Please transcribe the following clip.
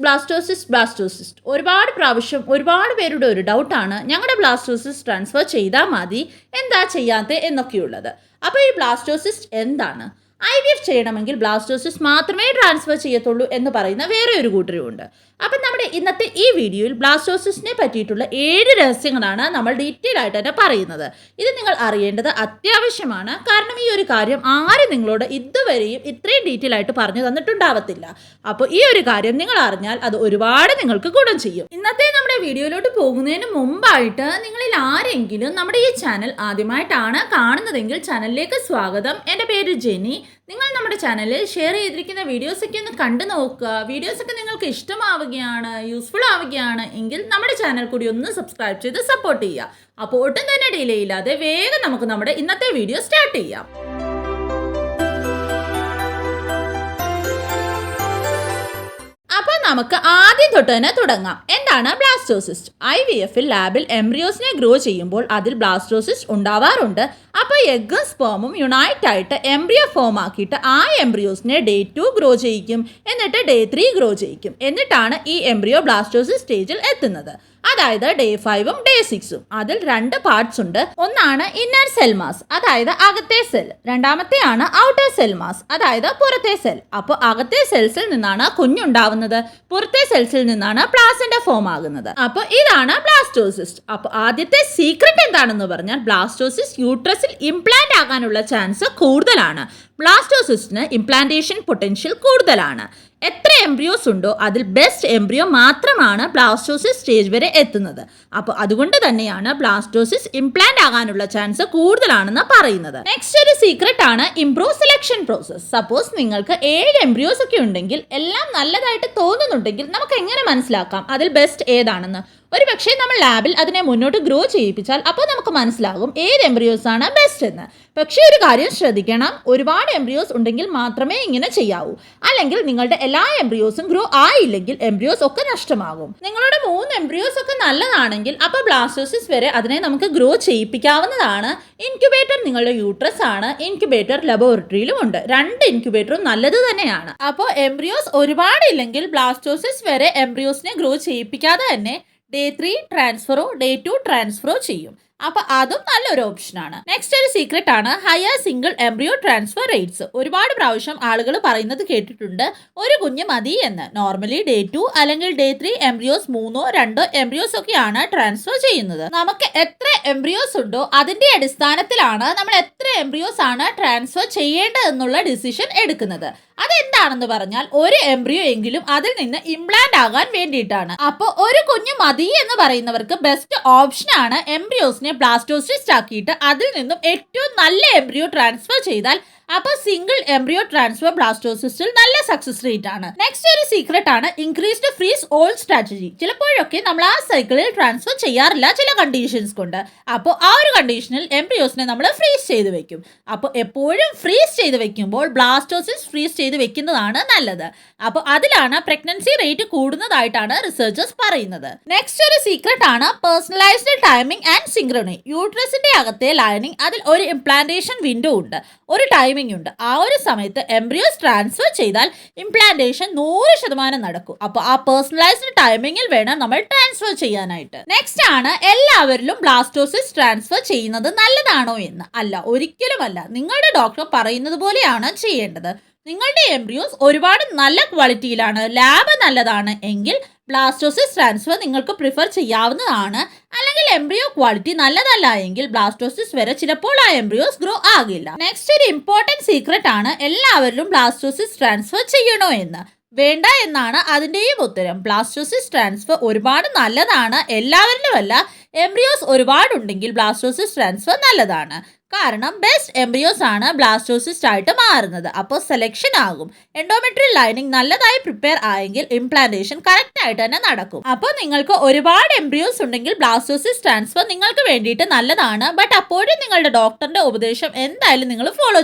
Blastocyst ഒരുപാട് പ്രാവശ്യം ഒരുപാട് പേരുടെ ഒരു ഡൗട്ടാണ്, ഞങ്ങളുടെ ബ്ലാസ്റ്റോസിസ്റ്റ് ട്രാൻസ്ഫർ ചെയ്താൽ മതി, എന്താ ചെയ്യാത്തത് എന്നൊക്കെയുള്ളത്. അപ്പോൾ ഈ ബ്ലാസ്റ്റോസിസ്റ്റ് എന്താണ്? IVF ചെയ്യണമെങ്കിൽ ബ്ലാസ്റ്റോസിസ്റ്റ് മാത്രമേ ട്രാൻസ്ഫർ ചെയ്യത്തുള്ളൂ എന്ന് പറയുന്ന വേറെ ഒരു കൂട്ടരുമുണ്ട്. അപ്പം നമ്മുടെ ഇന്നത്തെ ഈ വീഡിയോയിൽ ബ്ലാസ്റ്റോസിസ്റ്റിനെ പറ്റിയിട്ടുള്ള 7 രഹസ്യങ്ങളാണ് നമ്മൾ ഡീറ്റെയിൽ ആയിട്ട് തന്നെ പറയുന്നത്. ഇത് നിങ്ങൾ അറിയേണ്ടത് അത്യാവശ്യമാണ്. കാരണം ഈ ഒരു കാര്യം ആരും നിങ്ങളോട് ഇതുവരെയും ഇത്രയും ഡീറ്റെയിൽ ആയിട്ട് പറഞ്ഞു തന്നിട്ടുണ്ടാവത്തില്ല. അപ്പോൾ ഈ ഒരു കാര്യം നിങ്ങൾ അറിഞ്ഞാൽ അത് ഒരുപാട് നിങ്ങൾക്ക് ഗുണം ചെയ്യും. ഇന്നത്തെ നമ്മുടെ വീഡിയോയിലോട്ട് പോകുന്നതിന് മുമ്പായിട്ട് നിങ്ങളിൽ ആരെങ്കിലും നമ്മുടെ ഈ ചാനൽ ആദ്യമായിട്ടാണ് കാണുന്നതെങ്കിൽ ചാനലിലേക്ക് സ്വാഗതം. എൻ്റെ പേര് ജെനി. നിങ്ങൾ നമ്മുടെ ചാനലിൽ ഷെയർ ചെയ്തിരിക്കുന്ന വീഡിയോസൊക്കെ ഒന്ന് കണ്ടു നോക്കുക. വീഡിയോസൊക്കെ നിങ്ങൾക്ക് ഇഷ്ടമാവുകയാണ്, യൂസ്ഫുൾ ആവുകയാണ് എങ്കിൽ നമ്മുടെ ചാനൽ കൂടി ഒന്ന് സബ്സ്ക്രൈബ് ചെയ്ത് സപ്പോർട്ട് ചെയ്യുക. അപ്പോൾ ഒട്ടും തന്നെ ഡിലേ ഇല്ലാതെ വേഗം നമുക്ക് നമ്മുടെ ഇന്നത്തെ വീഡിയോ സ്റ്റാർട്ട് ചെയ്യാം. അപ്പോൾ നമുക്ക് ആദ്യം തൊട്ട് തന്നെ തുടങ്ങാം. എന്താണ് ബ്ലാസ്റ്റോസിസ്റ്റ്? IVFൽ ലാബിൽ എംബ്രിയോസിനെ ഗ്രോ ചെയ്യുമ്പോൾ അതിൽ ബ്ലാസ്റ്റോസിസ്റ്റ് ഉണ്ടാവാറുണ്ട്. അപ്പോൾ എഗ്ഗും സ്പേമും യുണൈറ്റ് ആയിട്ട് എംബ്രിയോ ഫോം ആക്കിയിട്ട് ആ എംബ്രിയോസിനെ Day 2 ഗ്രോ ചെയ്യിക്കും, എന്നിട്ട് Day 3 ഗ്രോ ചെയ്യിക്കും. എന്നിട്ടാണ് ഈ എംബ്രിയോ ബ്ലാസ്റ്റോസിസ് സ്റ്റേജിൽ എത്തുന്നത്. അതായത് Day 5ഉം Day 6ഉം. അതിൽ 2 പാർട്സ് ഉണ്ട്. ഒന്നാണ് ഇന്നർ സെൽ മാസ്, അതായത് അകത്തെ സെൽ. രണ്ടാമത്തെയാണ് ഔട്ടർ സെൽ മാസ്, അതായത് പുറത്തെ സെൽ. അപ്പോൾ അകത്തെ സെൽസിൽ നിന്നാണ് കുഞ്ഞുണ്ടാവുന്നത്, പുറത്തെ സെൽസിൽ നിന്നാണ് പ്ലാസന്റ ഫോം ആകുന്നത്. അപ്പോൾ ഇതാണ് ബ്ലാസ്റ്റോസിസ്റ്റ്. അപ്പോൾ ആദ്യത്തെ സീക്രട്ട് എന്താണെന്ന് പറഞ്ഞാൽ ബ്ലാസ്റ്റോസിസ്റ്റ് യൂട്രസിൽ ഇംപ്ലാന്റ് ആകാനുള്ള ചാൻസ് കൂടുതലാണ്. ബ്ലാസ്റ്റോസിസ്റ്റിന് ഇംപ്ലാന്റേഷൻ പൊട്ടൻഷ്യൽ കൂടുതലാണ്. എത്ര എംബ്രിയോസ് ഉണ്ടോ അതിൽ ബെസ്റ്റ് എംബ്രിയോ മാത്രമാണ് ബ്ലാസ്റ്റോസിസ് സ്റ്റേജ് വരെ എത്തുന്നത്. അപ്പോൾ അതുകൊണ്ട് തന്നെയാണ് ബ്ലാസ്റ്റോസിസ് ഇംപ്ലാന്റ് ആകാനുള്ള ചാൻസ് കൂടുതലാണെന്ന് പറയുന്നത്. നെക്സ്റ്റ് ഒരു സീക്രട്ട് ആണ് ഇംപ്രൂവ് സെലക്ഷൻ പ്രോസസ്. സപ്പോസ് നിങ്ങൾക്ക് 7 എംബ്രിയോസ് ഒക്കെ ഉണ്ടെങ്കിൽ, എല്ലാം നല്ലതായിട്ട് തോന്നുന്നുണ്ടെങ്കിൽ നമുക്ക് എങ്ങനെ മനസ്സിലാക്കാം അതിൽ ബെസ്റ്റ് ഏതാണെന്ന്? ഒരു പക്ഷേ നമ്മൾ ലാബിൽ അതിനെ മുന്നോട്ട് ഗ്രോ ചെയ്യിപ്പിച്ചാൽ അപ്പോൾ നമുക്ക് മനസ്സിലാകും ഏത് എംബ്രിയോസ് ആണ് ബെസ്റ്റ് എന്ന്. പക്ഷേ ഒരു കാര്യം ശ്രദ്ധിക്കണം, ഒരുപാട് എംബ്രിയോസ് ഉണ്ടെങ്കിൽ മാത്രമേ ഇങ്ങനെ ചെയ്യാവൂ. അല്ലെങ്കിൽ നിങ്ങളുടെ എല്ലാ എംബ്രിയോസും ഗ്രോ ആയില്ലെങ്കിൽ എംബ്രിയോസ് ഒക്കെ നഷ്ടമാകും. നിങ്ങളുടെ 3 എംബ്രിയോസ് ഒക്കെ നല്ലതാണെങ്കിൽ അപ്പോൾ ബ്ലാസ്റ്റോസിസ് വരെ അതിനെ നമുക്ക് ഗ്രോ ചെയ്യിപ്പിക്കാവുന്നതാണ്. ഇൻക്യുബേറ്റർ നിങ്ങളുടെ യൂട്രസ് ആണ്. ഇൻക്യുബേറ്റർ ലബോറട്ടറിയിലും ഉണ്ട്. 2 ഇൻക്യുബേറ്ററും നല്ലത് തന്നെയാണ്. അപ്പോൾ എംബ്രിയോസ് ഒരുപാടില്ലെങ്കിൽ ബ്ലാസ്റ്റോസിസ് വരെ എംബ്രിയോസിനെ ഗ്രോ ചെയ്യിപ്പിക്കാതെ തന്നെ Day 3 ട്രാൻസ്ഫറോ Day 2 ട്രാൻസ്ഫറോ ചെയ്യും. അപ്പോൾ അതും നല്ലൊരു ഓപ്ഷനാണ്. നെക്സ്റ്റ് ഒരു സീക്രട്ട് ആണ് higher single embryo transfer rates. ഒരുപാട് പ്രാവശ്യം ആളുകൾ പറയുന്നത് കേട്ടിട്ടുണ്ട്, ഒരു കുഞ്ഞ് മതി എന്ന്. നോർമലി Day 2 അല്ലെങ്കിൽ Day 3 എംബ്രിയോസ് 3 2 എംബ്രിയോസ് ഒക്കെയാണ് ട്രാൻസ്ഫർ ചെയ്യുന്നത്. നമുക്ക് എത്ര എംബ്രിയോസ് ഉണ്ടോ അതിന്റെ അടിസ്ഥാനത്തിലാണ് നമ്മൾ എത്ര എംബ്രിയോസ് ആണ് ട്രാൻസ്ഫർ ചെയ്യേണ്ടതെന്നുള്ള ഡിസിഷൻ എടുക്കുന്നത്. അതെന്താണെന്ന് പറഞ്ഞാൽ ഒരു എംബ്രിയോ എങ്കിലും അതിൽ നിന്ന് ഇംപ്ലാന്റ് ആകാൻ വേണ്ടിയിട്ടാണ്. അപ്പോൾ ഒരു കുഞ്ഞ് മതി എന്ന് പറയുന്നവർക്ക് ബെസ്റ്റ് ഓപ്ഷൻ ആണ് എംബ്രിയോസിനെ ബ്ലാസ്റ്റോസിസ്റ്റ് ആക്കിയിട്ട് അതിൽ നിന്നും ഏറ്റവും നല്ല എംബ്രിയോ ട്രാൻസ്ഫർ ചെയ്താൽ അപ്പോൾ സിംഗിൾ എംബ്രിയോ ട്രാൻസ്ഫർ ബ്ലാസ്റ്റോസിസ്റ്റിൽ നല്ല സക്സസ് റേറ്റ് ആണ്. നെക്സ്റ്റ് ഒരു സീക്രട്ട് ആണ് ഇൻക്രീസ്ഡ് ഫ്രീസ് ഓൾ സ്ട്രാറ്റജി. ചിലപ്പോഴൊക്കെ നമ്മൾ ആ സൈക്കിളിൽ ട്രാൻസ്ഫർ ചെയ്യാറില്ല ചില കണ്ടീഷൻസ് കൊണ്ട്. അപ്പോൾ ആ ഒരു കണ്ടീഷനിൽ എംബ്രിയോസിനെ നമ്മൾ ഫ്രീസ് ചെയ്ത് വെക്കും. അപ്പോൾ എപ്പോഴും ഫ്രീസ് ചെയ്ത് വെക്കുമ്പോൾ ബ്ലാസ്റ്റോസിസ് ഫ്രീസ് ചെയ്ത് വെക്കുന്നതാണ് നല്ലത്. അപ്പോൾ അതിലാണ് പ്രഗ്നൻസി റേറ്റ് കൂടുന്നതായിട്ടാണ് റിസർച്ചേഴ്സ് പറയുന്നത്. നെക്സ്റ്റ് ഒരു സീക്രട്ട് ആണ് പേഴ്സണലൈസ്ഡ് ടൈമിംഗ് ആൻഡ് സിങ്ക്രണി. യൂട്രസിന്റെ അകത്തെ ലൈനിങ് അതിൽ ഒരു ഇംപ്ലാന്റേഷൻ വിൻഡോ ഉണ്ട്, ഒരു ടൈമിംഗ് ഉണ്ട്. ആ ഒരു സമയത്ത് എംബ്രിയോസ് ട്രാൻസ്ഫർ ചെയ്താൽ ഇംപ്ലാന്റേഷൻ 100% നടക്കും. അപ്പോൾ ആ പേഴ്സണലൈസ്ഡ് ടൈമിംഗിൽ വേണം നമ്മൾ ട്രാൻസ്ഫർ ചെയ്യാനായിട്ട്. നെക്സ്റ്റ് ആണ് എല്ലാവരിലും ബ്ലാസ്റ്റോസിസ് ട്രാൻസ്ഫർ ചെയ്യുന്നത് നല്ലതാണോ എന്ന്. അല്ല, ഒരിക്കലും അല്ല. നിങ്ങളുടെ ഡോക്ടർ പറയുന്നത് പോലെയാണ് ചെയ്യേണ്ടത്. നിങ്ങളുടെ എംബ്രിയോസ് ഒരുപാട് നല്ല ക്വാളിറ്റിയിലാണ്, ലാബ് നല്ലതാണ് എങ്കിൽ ബ്ലാസ്റ്റോസിസ് ട്രാൻസ്ഫർ നിങ്ങൾക്ക് പ്രിഫർ ചെയ്യാവുന്നതാണ്. അല്ലെങ്കിൽ എംബ്രിയോ ക്വാളിറ്റി നല്ലതല്ല എങ്കിൽ ബ്ലാസ്റ്റോസിസ് വരെ ചിലപ്പോൾ ആ എംബ്രിയോസ് ഗ്രോ ആകില്ല. നെക്സ്റ്റ് ഒരു ഇമ്പോർട്ടൻറ്റ് സീക്രട്ട് ആണ് എല്ലാവരിലും ബ്ലാസ്റ്റോസിസ് ട്രാൻസ്ഫർ ചെയ്യണോ എന്ന്. വേണ്ട എന്നാണ് അതിൻ്റെയും ഉത്തരം. ബ്ലാസ്റ്റോസിസ് ട്രാൻസ്ഫർ ഒരുപാട് നല്ലതാണ്, എല്ലാവരിലും അല്ല. എംബ്രിയോസ് ഒരുപാടുണ്ടെങ്കിൽ ബ്ലാസ്റ്റോസിസ് ട്രാൻസ്ഫർ നല്ലതാണ്. കാരണം ബെസ്റ്റ് എംബ്രിയോസ് ആണ് ബ്ലാസ്റ്റോസിസ്റ്റ് ആയിട്ട് മാറുന്നത്. അപ്പോൾ സെലക്ഷൻ ആകും. എൻഡോമെട്രിയൽ ലൈനിങ് നല്ലതായി പ്രിപ്പയർ ആയെങ്കിൽ ഇംപ്ലാന്റേഷൻ കറക്റ്റ് ആയിട്ട് തന്നെ നടക്കും. അപ്പോൾ നിങ്ങൾക്ക് ഒരുപാട് എംബ്രിയോസ് ഉണ്ടെങ്കിൽ ബ്ലാസ്റ്റോസിസ് ട്രാൻസ്ഫർ നിങ്ങൾക്ക് വേണ്ടിയിട്ട് നല്ലതാണ്. ബട്ട് അപ്പോഴും നിങ്ങളുടെ ഡോക്ടറിന്റെ ഉപദേശം എന്തായാലും നിങ്ങൾ ഫോളോ